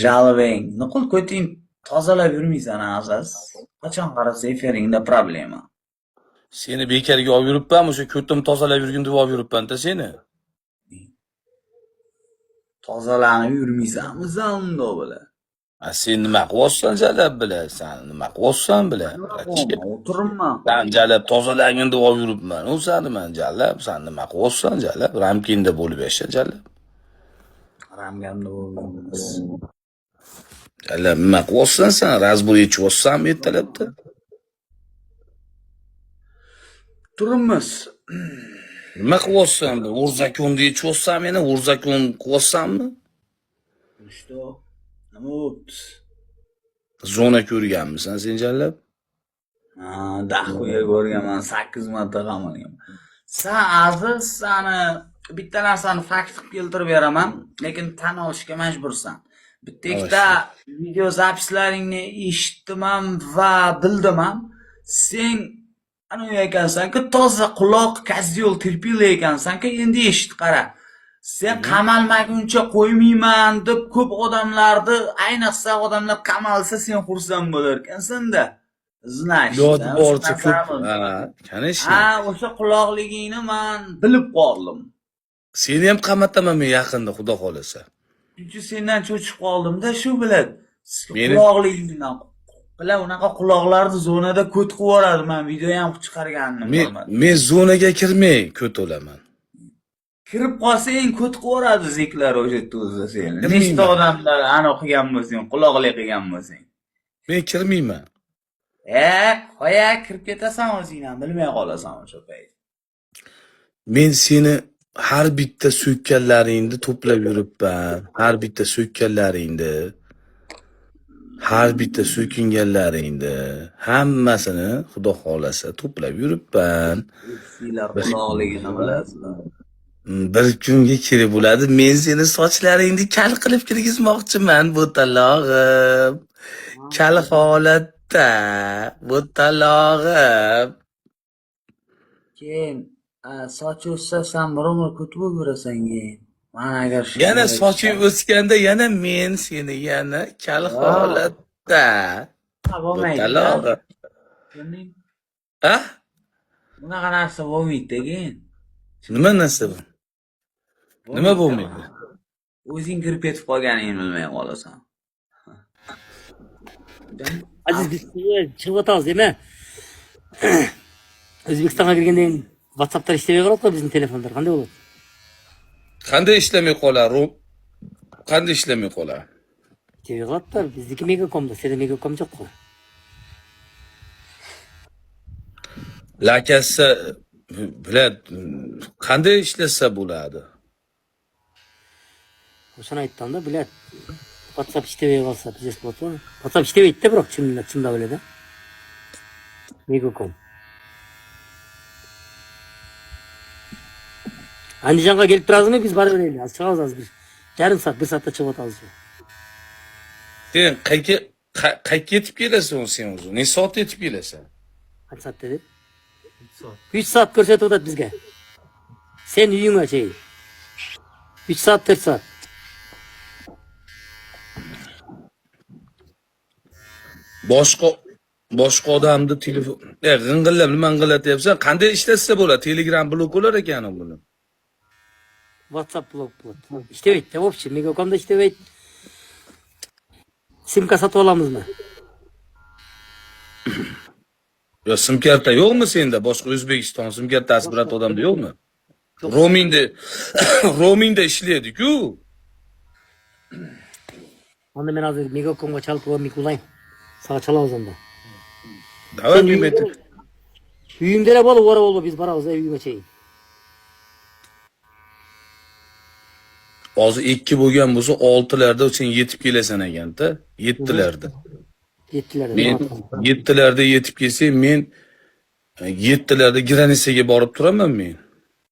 Jalving, nuqul ko'ting tozalab yurmaysan aziz. Qachon qarasa efiringda problema. Seni bekarga olib yuribman, o'sha ko'tim tozalab yurgin deb olib yuribman-da seni. Tozalanib yurmaysanmi unda bilan? Sen nima qilyapsan jalab bilan? Sen nima qilyapsan bilan? O'tiribman. Sen jalab tozalagin deb olib yuribman. O'zaniman jalab, sen nima qilyapsan jalab? Ramkinda bo'lib yasha jalab. Ramgamda bo'lganmiz. Jalab nima qilyapsan sen? Razbur yechyapsanmi ertalabda? Turibmiz. Nima qilyapsan? Urzakonni yechyapsan meni, urzakon qilyapsanmi? Что? Nima bo'pti? Zona ko'rganmisan sen jalab? Daxuya ko'rganman, 8 marta qamalganman. Sen aziz, sani bitta narsani fakt qilib keltirib beraman, lekin tan olishga majbursan. Bitta ikkita video zapislaringni eshitdim ham va bildim ham. Sen ana ekansan-ku, toza quloq kazyol terpila ekansan-ku, endi eshit qara. Sen qamalmaguncha qo'ymayman deb ko'p odamlarni, ayniqsa odamlar qamalsa sen xursand bo'lar ekansan-da. Значит, Yod borcha ko'p. Конечно. O'sha quloqligingni men bilib qoldim. Seni ham qamataman men yaqinda, xudo xolasa. Chunki sendan cho'chib qoldim-da, shu bilan. Quloqligingdan bilan unaqa quloqlarni zonada ko't qilib yuboradi. Men video ham chiqarganim bo'lmadi. Men zonaga kirmay ko't olaman. Kirib qolsang ko't qilib yuboradi zeklar o'sha yerda o'zi seni. Nechta odamlar ana qilgan bo'lsang, quloqli qilgan bo'lsang. Men kirmayman. Qo'ya kirib ketasan o'zingdan, bilmay qolasan o'sha payt. Men seni har bitta so'kkanlaringni to'plab yuribman. Har bitta so'kkanlaringni, har bitta so'kinganlaringni hammasini xudo xolasa to'plab yuribman. Sizlar quloqligini bilasizlar. Bir kunga kirib bo'ladi. Men seni sochlaringni kal qilib kirgizmoqchiman, bo'talog'im. Kal holatda, bo'talog'im. Keyin soch o'ssa sen bir umr ko'tib yurasan keyin. Men agar Yana soching o'sganda yana men seni yana kal holatda. Bo'lmaydi. Ha? Bunaqa narsa bo'lmaydi keyin. Nima narsa bu? Nima bo'lmaydi? O'zing kirib ketib qolganingni bilmay qolasan. Aziz biz chiqib o'tamiz, deymi? O'zbekistonga kirgandan keyin WhatsApp'lar ishlamay qoladi-ku bizning telefonlar. Qanday bo'ladi? Qanday ishlamay qoladi? Qanday ishlamay qoladi? Ishlamay qoladi-da. Bizniki Megacomda, senda Megacom yo'q-ku. Lakasi bilad, qanday ishlasa bo'ladi? O'shani aytdim-da, bilad. WhatsApp ishlamay qolsa biz bo'ladimi? WhatsApp ishlamaydi-da, biroq chimda biladi. Megacom. Andijonga kelib turazmi? Biz borib beraylik. Az chiqamiz hozir. Yarim soat, 1 soatda chiqib o'tamiz. Sen qayerga yetib kelasan sen o'zi? Ne soat yetib kelasan? Qancha soat dedi? 3 soat ko'rsatib o'tadi bizga. Sen uyingga chay. 3 soat, 4 soat. Boshqa odamni telefon, g'ing'illab nima g'ing'illatyapsan? Qanday ishlatsa bo'ladi? Telegram blok bo'lar ekan buni. WhatsApp blok bo'ladi. İşlemaydi, в общем, Megacomda ishlaydi. Simka sotib olamizmi? Yo, sim karta yo'qmi senda? Boshqa O'zbekiston sim kartasi birat odamda yo'qmi? Roamingda ishlaydi-ku. Onda men hozir Megacomga chalib roaming qilayin. Sana çalamaz onda. Davay bilmaydi. Uyingda bo'lib, o'ra bo'lib biz boramiz, uyingga chay. Hozir 2 bo'lgan bo'lsa 6larda sen yetib kelasan ekan-da, 7larda. 7larda. Men 7larda yetib kelsam, men 7larda granisaga borib turaman men.